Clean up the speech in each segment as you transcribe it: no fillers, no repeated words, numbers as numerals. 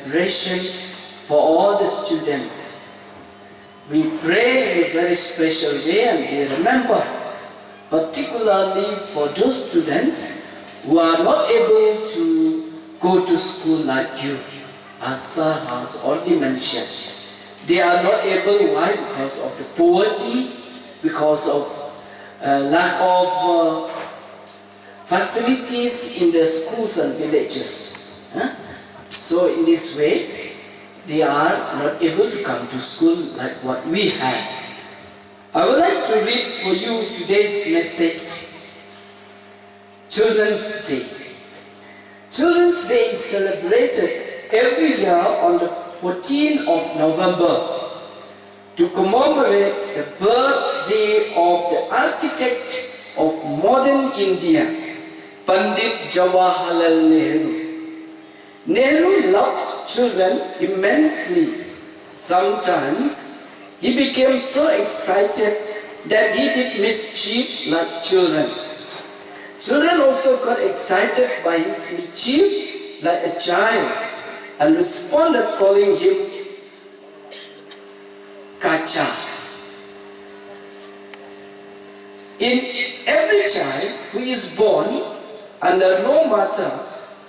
celebration for all the students. We pray in a very special way, and we remember, particularly for those students who are not able to go to school like you, as Sir has already mentioned. They are not able, why? Because of the poverty, because of lack of facilities in the schools and villages. So in this way, they are not able to come to school like what we have. I would like to read for you today's message, Children's Day. Children's Day is celebrated every year on the 14th of November to commemorate the birthday of the architect of modern India, Pandit Jawaharlal Nehru. Nehru loved children immensely. Sometimes he became so excited that he did mischief like children. Children also got excited by his mischief like a child and responded calling him Kacha. In every child who is born, under no matter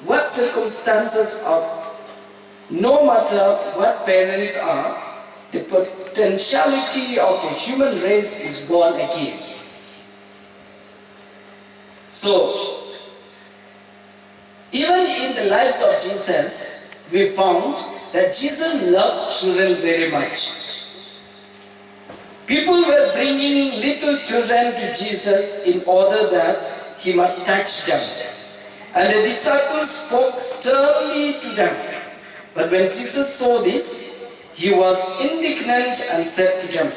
what circumstances no matter what parents are, the potentiality of the human race is born again. So, even in the lives of Jesus, we found that Jesus loved children very much. People were bringing little children to Jesus in order that he might touch them. And the disciples spoke sternly to them. But when Jesus saw this, he was indignant and said to them,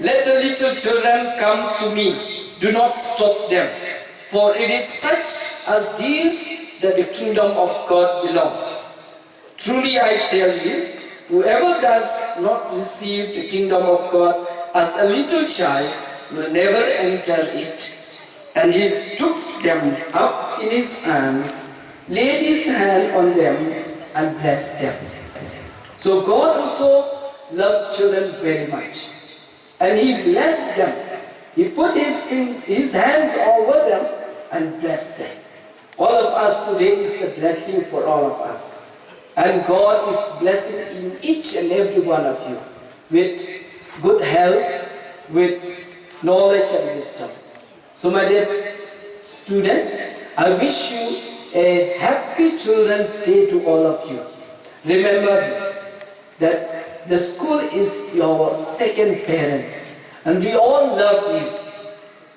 "Let the little children come to me. Do not stop them. For it is such as these that the kingdom of God belongs. Truly I tell you, whoever does not receive the kingdom of God as a little child will never enter it." And he took them up in his arms, laid his hand on them, and blessed them. So God also loved children very much. And he blessed them. He put his hands over them and blessed them. All of us today is a blessing for all of us. And God is blessing in each and every one of you with good health, with knowledge and wisdom. So my dear students, I wish you a happy Children's Day to all of you. Remember this, that the school is your second parents, and we all love you.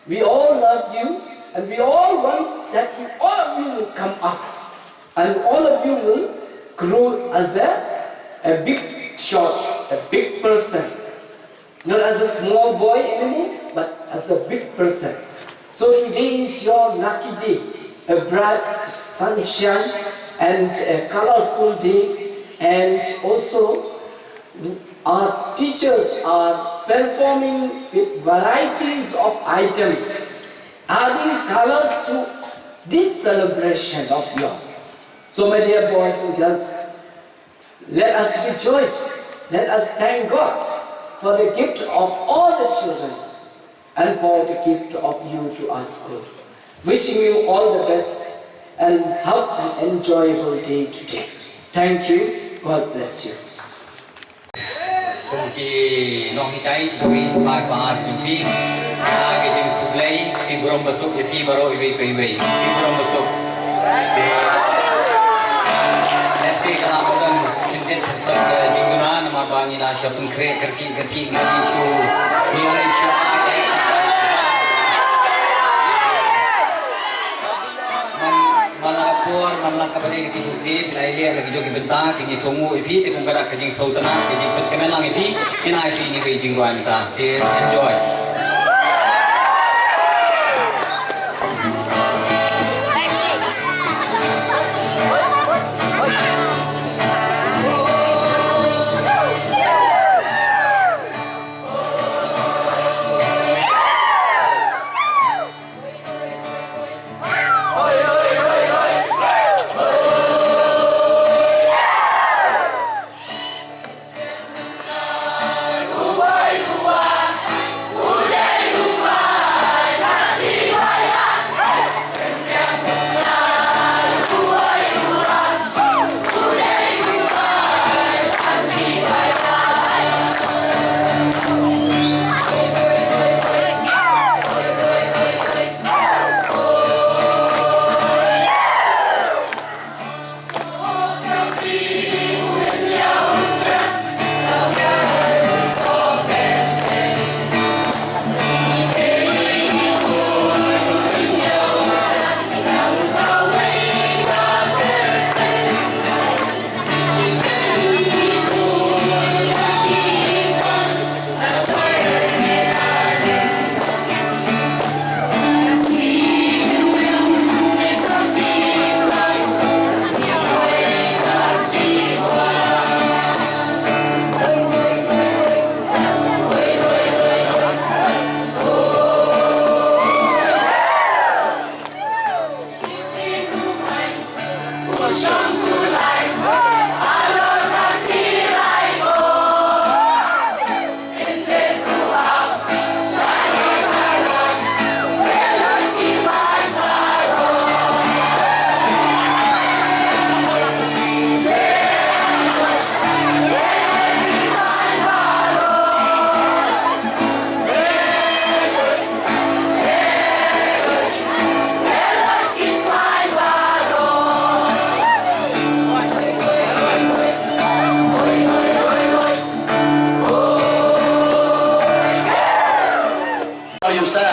We all love you, and we all want that all of you will come up, and all of you will grow as a big shot, a big person. Not as a small boy anymore, but as a big person. So today is your lucky day, a bright sunshine and a colorful day, and also our teachers are performing with varieties of items, adding colors to this celebration of yours. So my dear boys and girls, let us rejoice, let us thank God for the gift of all the children and for the gift of you to our school. Wishing you all the best and have an enjoyable day today. Thank you. God bless you. Manlang kapatid di sini, lainnya lagi joki bentang, kini songu ipi, tikung kada kajing sautana, kajing kemelang ipi, kina ipi ini kajing ruan ta, enjoy.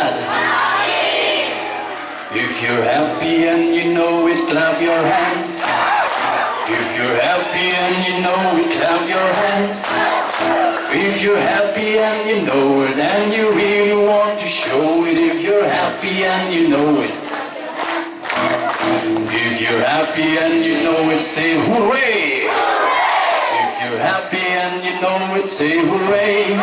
that? If you're happy and you know it, clap your hands. If you're happy and you know it, clap your hands. If you're happy and you know it, and you really want to show it. If you're happy and you know it. If you're happy and you know it, say hooray! If you're happy and you know it, say hooray!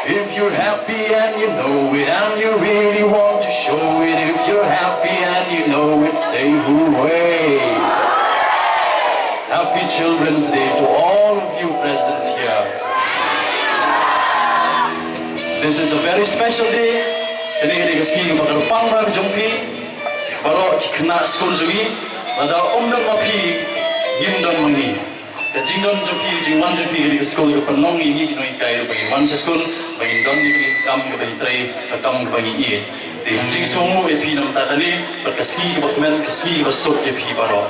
If you're happy and you know it, and you really want to show it. If you're happy and you know it, say hooray! Happy Children's Day to all of you present here. This is a very special day. Today is the Pangbar Jumpi. Baro kena school zui, ada omdom mapi yindon mangi. Kajingdon jumpi jingwan jumpi di school ke penong ini kinoi kai bagi one school bagi don ini kam ke bagi trai kam bagi ie. Di jing somo epi nam tatali berkasih ke bakmen kasih ke basuk epi baro.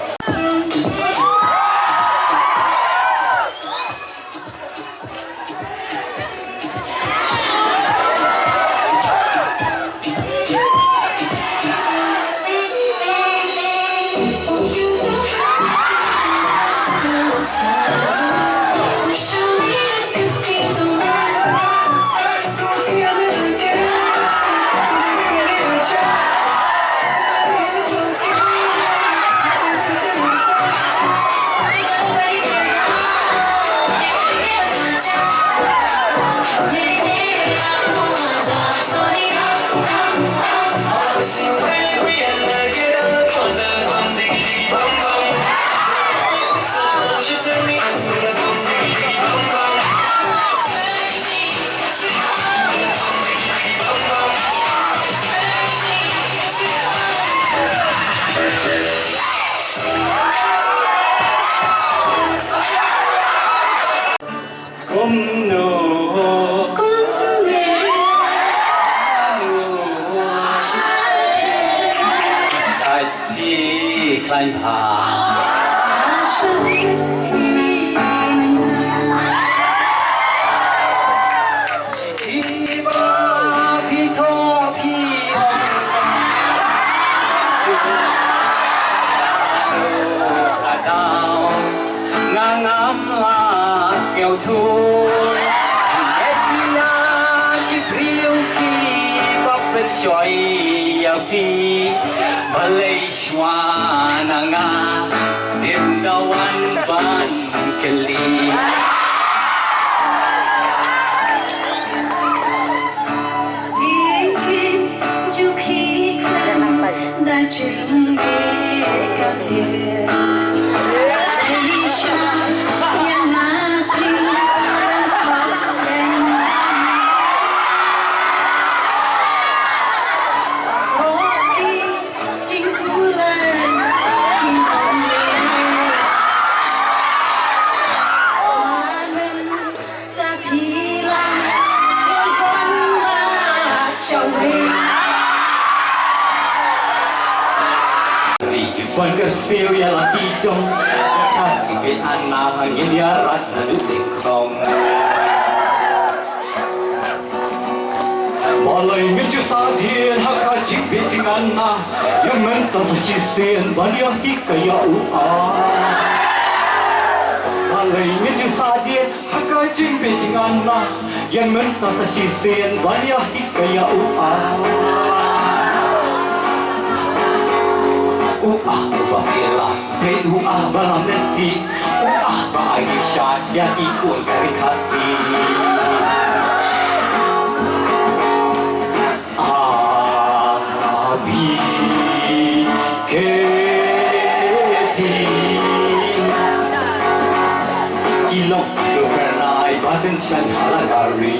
Siêu ya là đi trong các chỉ biết ăn nào hay những nhà rắt là nước tình không mà lời mình chưa xa thiên hắc khai chỉ biết chỉ ăn na nhưng mình ta sẽ chỉ xuyên và điều hít cái yêu mà lời mình chưa xa thiên hắc khai chỉ biết chỉ ăn na nhưng mình ta sẽ chỉ xuyên và điều hít cái yêu Bapela, Pedu Balamenti, Aisha, Yakikun Karikasi. Abi Keti Ilok Yokanai Badan Shan Halagari.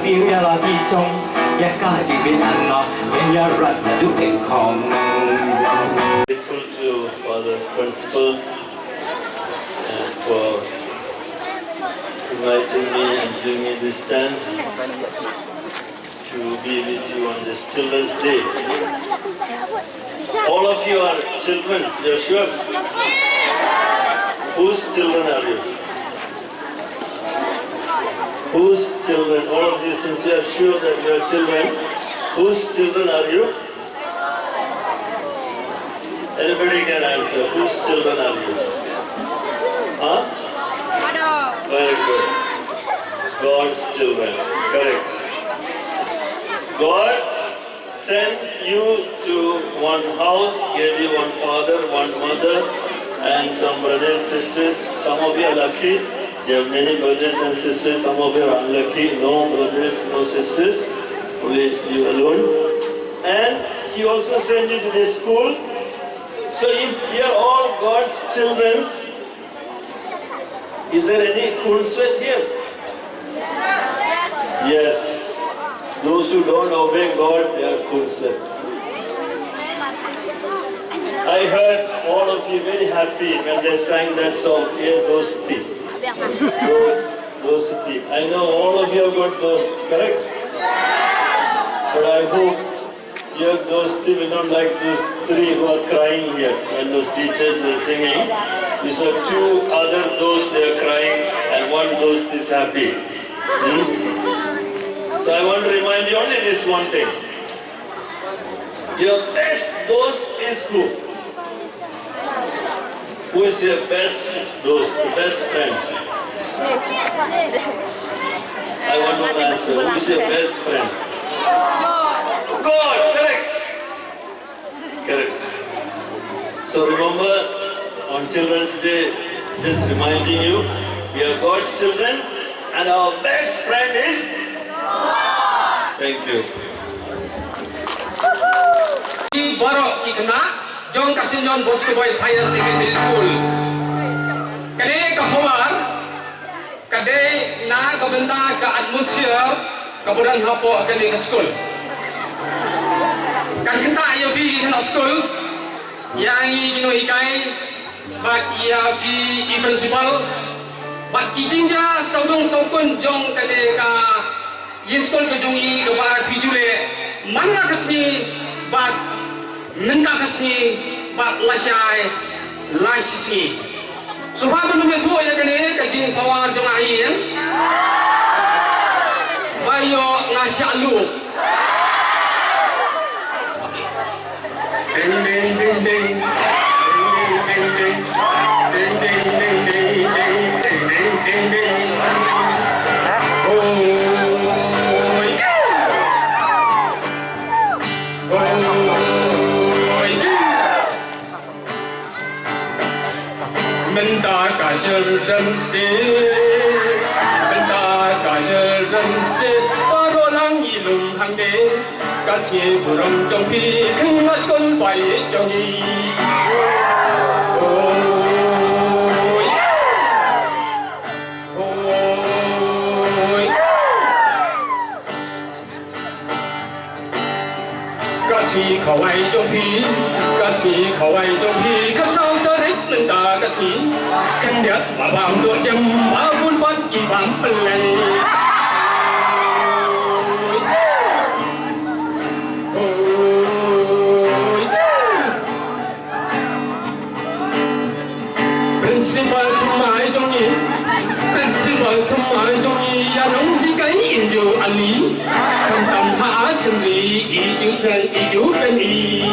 Siêu ya là đi trong ya cả chỉ biết ăn nó nên ya rắt là lúc đến không. Grateful to Father Principal for inviting me and giving me this chance to be with you on this Children's Day. All of you are children, you're sure? children are you? Whose children? All of you, since you are sure that you are children, whose children are you? Anybody can answer. Whose children are you? Huh? Very good. God's children. Correct. God sent you to one house, gave you one father, one mother, and some brothers, sisters. Some of you are lucky. You have many brothers and sisters. Some of you are unlucky. No brothers, no sisters. Only you alone. And He also sent you to this school. So if we are all God's children, is there any cool sweat here? Yes. Those who don't obey God, they are cool sweat. I heard all of you very happy when they sang that song, Here Goes Thief. Those thief. I know all of you have got those, correct? But I hope you have those three, we don't like those three who are crying here when those teachers were singing. You saw two other those they are crying and one those is happy. So I want to remind you only this one thing. Your best dost is who? Who is your best dost, the best friend? I want to answer. Who is your best friend? God, correct. Correct. So remember, on Children's Day, just reminding you, we are God's children and our best friend is God. Thank you. St.John Bosco Boys Higher Secondary School. Kani kahumar, kade na kabenda ka atmosphere kaburan hapo kani ka school. Kan kita ayo pi kana school, yang ino ikai, bak ia pi principal, bak kijinja saudong saukun jong kade ka school ka jongi ka bak pijule, mana kasni bak minta kasni bak lasai lasisni. Supaya menunggu tu ya kene kajing kawar jong air, bayo ngasih lu. Ding ding ding ding, ding ding ding ding, ding ding ding ding ding ding ding ding. Oh yeah, oh yeah. Mình ta cả children stay, mình ta cả children stay. Ba đôi lang y lùng hàng đế, cả chiếc của rồng trong phi, khinh ngắt con bay trong y. Oh yeah, oh yeah. Cả chiếc khẩu ai trong phi, cả chiếc khẩu ai trong phi, cả sao ta thích mình ta cả chiếc, khinh đẹp mà bao đôi chân, bao buôn bắt kỳ bằng phần lành. Principal thumai trong nhị, principal thumai trong nhị, ya nông đi cái in dù anh lý, không tầm hạ sinh lý, ý chú sen, ý chú bên ý.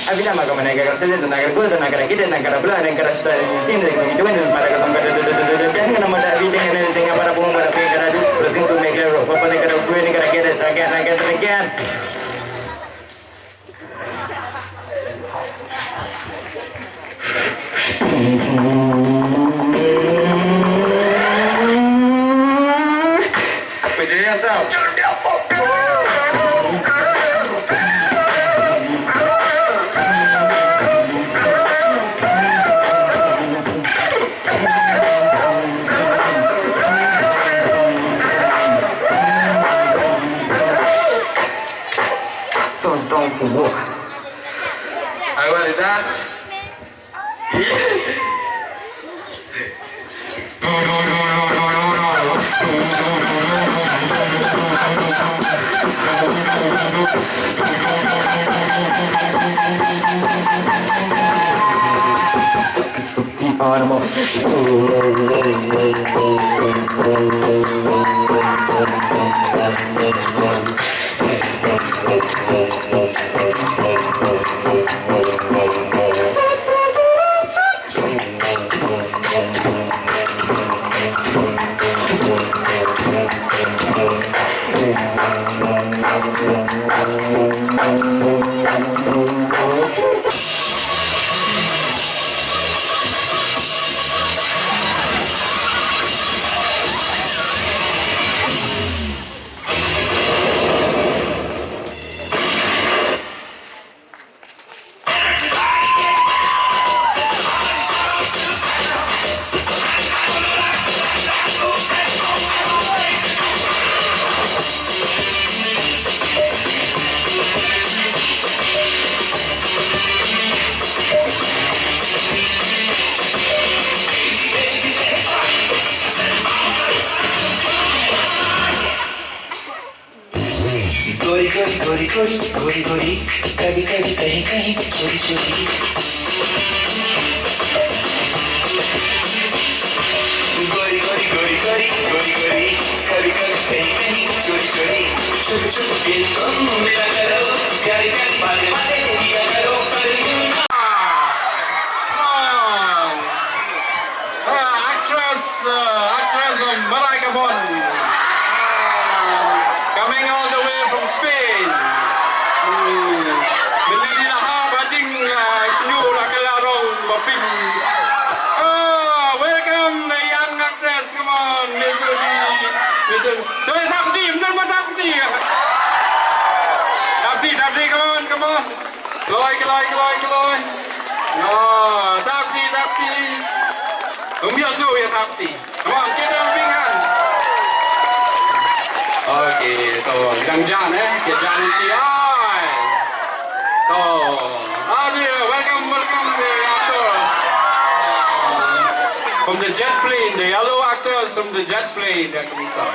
Abina maka negara sendiri negara gua negara kita negara belah negara setelah ini dengan itu kan pada ketemu dan nama dari dengan para pengumpul negara itu berarti untuk negara apa negara gue negara kita negara Percaya tau? Tonton fubo. I want that. गोरी गोरी कभी कभी कहीं कहीं छोटी छोटी गोरी गोरी गोरी गोरी गोरी गोरी कभी कभी कहीं कहीं छोटी छोटी छोटे छोटे दिल को मिला करो प्यारी प्यारी बातें बातें किया करो actress Malaika Bond, coming all the way from Spain. Menjadi lahap ading senyum lah kelarong baping. Welcome the young actress, come on, Mr. Don't Tapti, don't Tapti. Tapti, come on. Keloi. Tapti. Umbiasu ya Tapti. Come on, kita pinggan. Okay, to jangan kita nanti welcome the actors from the jet plane, the yellow actors from the jet plane that we come.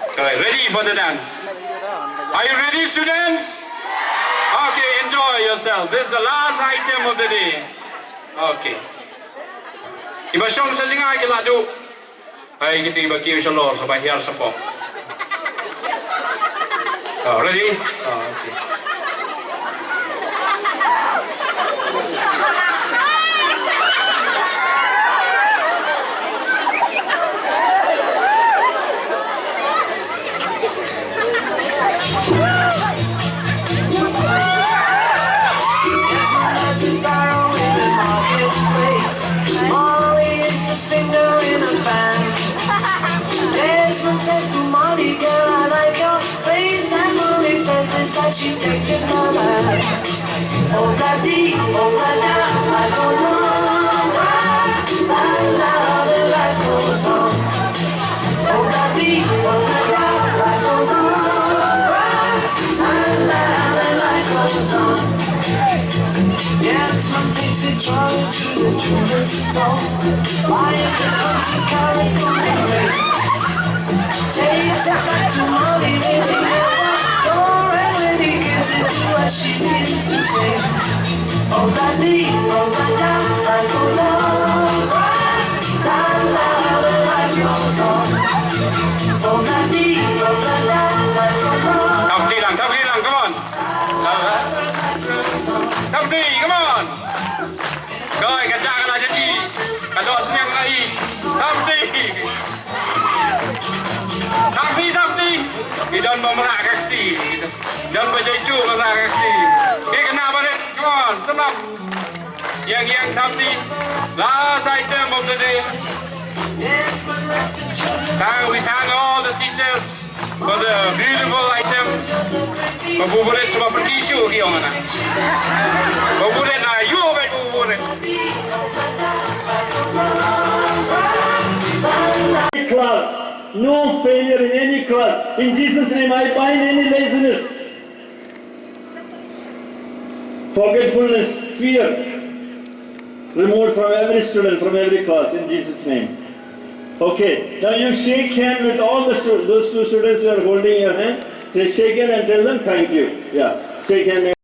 Okay, ready for the dance? Are you ready, students? Okay, enjoy yourself. This is the last item of the day. Okay. Iba siyang sa lingay kilado. Ay kita iba kiyo sa lor sa bahyar sa po. Ready? Okay. Molly is the singer in a band. Desmond says to Molly, girl, I like your face. And Molly says this as she takes it her hand. Oh, la-dee, oh, la-da, I don't know why. La-la, the life goes on. Oh, la-dee, oh, la-da, I don't know why. La-la, the life goes on. Desmond takes it drawing to the jewelry store. Buying the country carry golden ring. Takes it back to Molly, waiting at the door. And when he gives it to her, she begins to sing. Oh, la-dee, oh, la-da, life goes on. La-la, the life goes on. Rồi, cả cha là chân đi. Cả đỏ xem lại. Thăm đi. Thăm đi. Cái đơn mà ra các tỷ. Đơn mà dây chu mà ra các tỷ. Cái nào mà đấy. Come on, come on. Yang thăm đi. Last item of the day. We thank all the teachers for the beautiful items. Mabubulit sa mga tissue kiyong ana. Mabubulit na you may mabubulit. Class, no failure in any class. In Jesus' name, I bind any laziness, forgetfulness, fear, removed from every student, from every class. In Jesus' name. Okay, now you shake hand with all those two students who are holding your hand. Say shake hand and tell them thank you. Yeah, shake hand.